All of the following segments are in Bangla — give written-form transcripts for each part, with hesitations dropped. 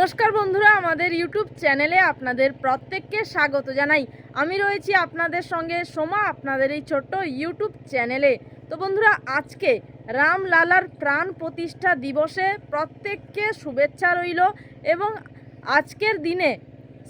নমস্কার বন্ধুরা, আমাদের ইউটিউব চ্যানেলে আপনাদের প্রত্যেককে স্বাগত জানাই। আমি রয়েছি আপনাদের সঙ্গে সোমা, আপনাদের এই ছোট্ট ইউটিউব চ্যানেলে। তো বন্ধুরা, আজকে রামলালার প্রাণ প্রতিষ্ঠা দিবসে প্রত্যেককে শুভেচ্ছা রইল এবং আজকের দিনে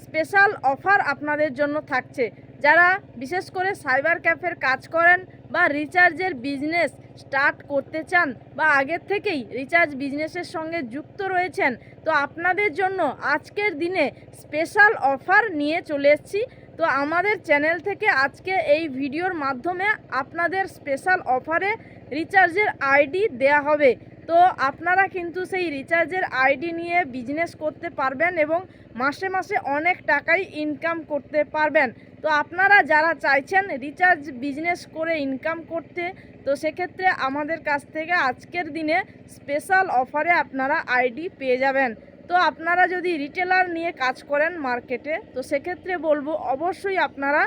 স্পেশাল অফার আপনাদের জন্য থাকছে। যারা বিশেষ করে সাইবার ক্যাফের কাজ করেন বা রিচার্জের বিজনেস স্টার্ট করতে চান বা আগের থেকেই রিচার্জ বিজনেসের সঙ্গে যুক্ত রয়েছেন, তো আপনাদের জন্য আজকের দিনে স্পেশাল অফার নিয়ে চলে এসেছি। তো আমাদের চ্যানেল থেকে আজকে এই ভিডিওর মাধ্যমে আপনাদের স্পেশাল অফারে রিচার্জের আইডি দেয়া হবে। তো আপনারা কিন্তু সেই রিচার্জের আইডি নিয়ে বিজনেস করতে পারবেন এবং মাসে মাসে অনেক টাকাই ইনকাম করতে পারবেন। তো আপনারা যারা চাইছেন রিচার্জ বিজনেস করে ইনকাম করতে, তো সেক্ষেত্রে আমাদের কাছ থেকে আজকের দিনে স্পেশাল অফারে আপনারা আইডি পেয়ে যাবেন। তো আপনারা যদি রিটেলার নিয়ে কাজ করেন মার্কেটে, তো সেক্ষেত্রে বলবো অবশ্যই আপনারা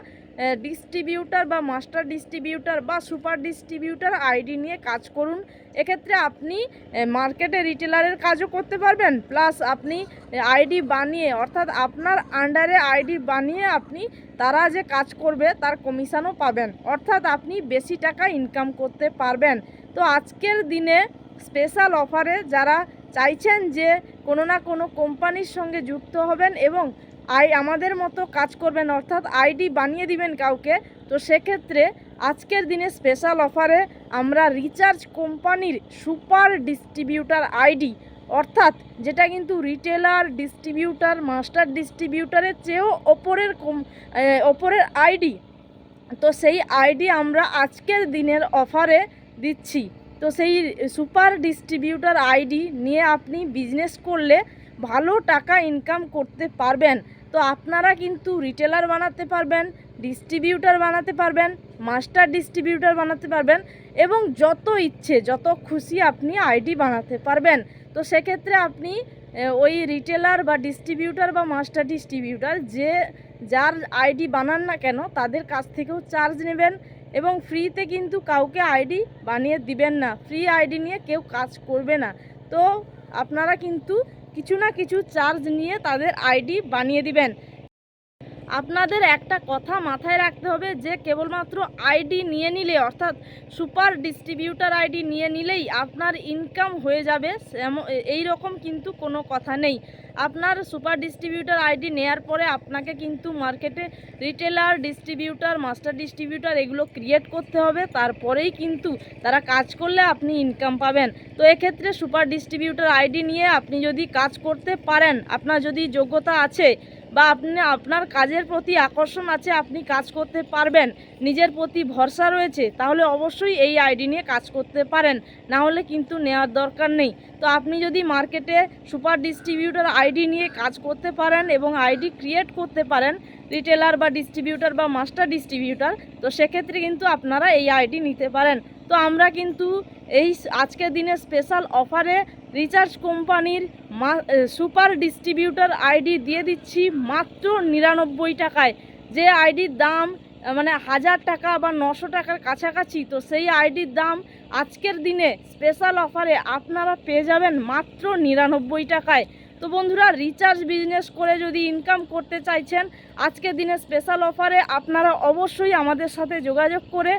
ডিস্ট্রিবিউটার বা মাস্টার ডিস্ট্রিবিউটার বা সুপার ডিস্ট্রিবিউটার আইডি নিয়ে কাজ করুন। এক্ষেত্রে আপনি মার্কেটে রিটেলারের কাজও করতে পারবেন, প্লাস আপনি আইডি বানিয়ে, অর্থাৎ আপনার আন্ডারে আইডি বানিয়ে আপনি তারা যে কাজ করবে তার কমিশনও পাবেন, অর্থাৎ আপনি বেশি টাকা ইনকাম করতে পারবেন। তো আজকের দিনে স্পেশাল অফারে যারা চাইছেন যে কোনো না কোনো কোম্পানির সঙ্গে যুক্ত হবেন এবং আমাদের মতো কাজ করবেন, অর্থাৎ আইডি বানিয়ে দিবেন কাউকে, তো সেক্ষেত্রে আজকের দিনে স্পেশাল অফারে আমরা রিচার্জ কোম্পানির সুপার ডিস্ট্রিবিউটার আইডি, অর্থাৎ যেটা কিন্তু রিটেলার, ডিস্ট্রিবিউটার, মাস্টার ডিস্ট্রিবিউটারের চেয়েও ওপরের আইডি, তো সেই আইডি আমরা আজকের দিনের অফারে দিচ্ছি। তো সেই সুপার ডিস্ট্রিবিউটার আইডি নিয়ে আপনি বিজনেস করলে ভালো টাকা ইনকাম করতে পারবেন। তো আপনারা কিন্তু রিটেলার বানাতে পারবেন, ডিস্ট্রিবিউটার বানাতে পারবেন, মাস্টার ডিস্ট্রিবিউটার বানাতে পারবেন এবং যত ইচ্ছে যত খুশি আপনি আইডি বানাতে পারবেন। তো সেক্ষেত্রে আপনি ওই রিটেলার বা ডিস্ট্রিবিউটার বা মাস্টার ডিস্ট্রিবিউটার যার আইডি বানান না কেন তাদের কাছ থেকেও চার্জ নেবেন এবং ফ্রিতে কিন্তু কাউকে আইডি বানিয়ে দিবেন না। ফ্রি আইডি নিয়ে কেউ কাজ করবে না। তো আপনারা কিন্তু কিছু না কিছু চার্জ নিয়ে তাদের আইডি বানিয়ে দিবেন। আপনাদের একটা কথা মাথায় রাখতে হবে যে কেবলমাত্র আইডি নিয়ে নিলে, অর্থাৎ সুপার ডিস্ট্রিবিউটার আইডি নিয়ে নিলেই আপনার ইনকাম হয়ে যাবে এই রকম কিন্তু কোনো কথা নেই। আপনার সুপার ডিস্ট্রিবিউটার আইডি নেয়ার পরে আপনাকে কিন্তু মার্কেটে রিটেলার, ডিস্ট্রিবিউটার, মাস্টার ডিস্ট্রিবিউটার এগুলো ক্রিয়েট করতে হবে, তারপরেই কিন্তু তারা কাজ করলে আপনি ইনকাম পাবেন। তো এক্ষেত্রে সুপার ডিস্ট্রিবিউটার আইডি নিয়ে আপনি যদি কাজ করতে পারেন, আপনার যদি যোগ্যতা আছে বা আপনার কাজের প্রতি আকর্ষণ আছে, আপনি কাজ করতে পারবেন, নিজের প্রতি ভরসা রয়েছে, তাহলে অবশ্যই এই আইডি নিয়ে কাজ করতে পারেন, না হলে কিন্তু নেওয়ার দরকার নেই। তো আপনি যদি মার্কেটে সুপার ডিস্ট্রিবিউটার আইডি নিয়ে কাজ করতে পারেন এবং আইডি ক্রিয়েট করতে পারেন রিটেলার বা ডিস্ট্রিবিউটার বা মাস্টার ডিস্ট্রিবিউটার, তো সেক্ষেত্রে কিন্তু আপনারা এই আইডি নিতে পারেন। তো আমরা কিন্তু এই আজকের দিনে স্পেশাল অফারে রিচার্জ কোম্পানির সুপার ডিস্ট্রিবিউটার আইডি দিয়ে দিচ্ছি মাত্র 99 টাকায়। যে আইডির দাম মানে 1000 টাকা বা 900 টাকার কাছাকাছি, তো সেই আইডির দাম আজকের দিনে স্পেশাল অফারে আপনারা পেয়ে যাবেন মাত্র 99 টাকায়। তো বন্ধুরা, রিচার্জ বিজনেস করে যদি ইনকাম করতে চাইছেন, আজকের দিনে স্পেশাল অফারে আপনারা অবশ্যই আমাদের সাথে যোগাযোগ করে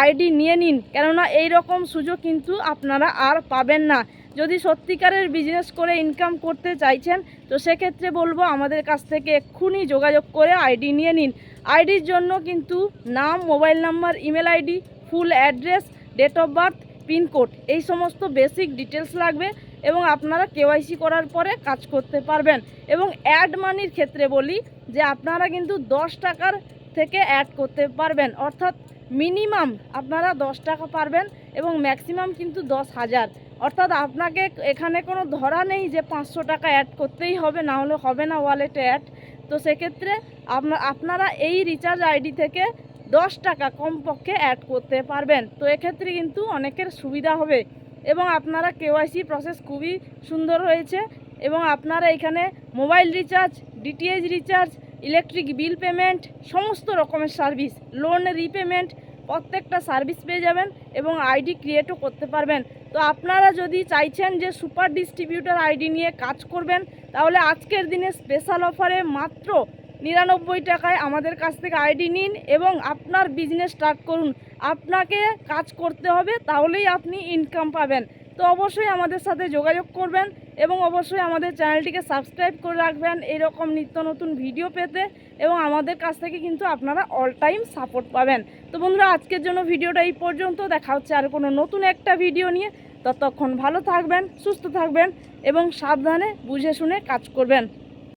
আইডি নিয়ে নিন, কেননা এই রকম সুযোগ কিন্তু আপনারা আর পাবেন না। যদি সত্যিকারের বিজনেস করে ইনকাম করতে চাইছেন, তো সেক্ষেত্রে বলবো আমাদের কাছ থেকে এক্ষুনি যোগাযোগ করে আইডি নিয়ে নিন। আইডির জন্য কিন্তু নাম, mobile number, email ID, full address, date of birth, pin code, এই সমস্ত বেসিক ডিটেলস লাগবে এবং আপনারা কেওয়াইসি করার পরে কাজ করতে পারবেন। এবং অ্যাড মানির ক্ষেত্রে বলি যে আপনারা কিন্তু 10 টাকার থেকে অ্যাড করতে পারবেন, অর্থাৎ মিনিমাম আপনারা 10 টাকা পারবেন এবং ম্যাক্সিমাম কিন্তু 10,000, অর্থাৎ আপনাকে এখানে কোনো ধরা নেই যে 500 টাকা অ্যাড করতেই হবে, না হলে হবে না ওয়ালেটে অ্যাড। তো সেক্ষেত্রে আপনারা এই রিচার্জ আইডি থেকে 10 টাকা কমপক্ষে অ্যাড করতে পারবেন। তো এক্ষেত্রে কিন্তু অনেকের সুবিধা হবে এবং আপনারা কেওয়াইসি প্রসেস খুবই সুন্দর হয়েছে এবং আপনারা এখানে mobile recharge, DTH recharge, electric bill payment, সমস্ত রকমের সার্ভিস, লোন রিপেমেন্ট, প্রত্যেকটা সার্ভিস পেয়ে যাবেন এবং আইডি ক্রিয়েটও করতে পারবেন। তো তো আপনারা যদি চাইছেন যে সুপার ডিস্ট্রিবিউটর আইডি নিয়ে কাজ করবেন, তাহলে আজকের দিনে স্পেশাল অফারে মাত্র 99 টাকায় আমাদের কাছ থেকে আইডি নিন এবং আপনার বিজনেস স্টার্ট করুন। আপনাকে কাজ করতে হবে, তাহলেই আপনি ইনকাম পাবেন। তো অবশ্যই আমাদের সাথে যোগাযোগ করবেন এবং অবশ্যই আমাদের চ্যানেলটিকে সাবস্ক্রাইব করে রাখবেন এরকম নিত্য নতুন ভিডিও পেতে, এবং আমাদের কাছ থেকে কিন্তু আপনারা অল টাইম সাপোর্ট পাবেন। তো বন্ধুরা, আজকের জন্য ভিডিওটা এই পর্যন্ত। দেখা হচ্ছে আর কোনো নতুন একটা ভিডিও নিয়ে। ততক্ষণ ভালো থাকবেন, সুস্থ থাকবেন এবং সাবধানে বুঝে শুনে কাজ করবেন।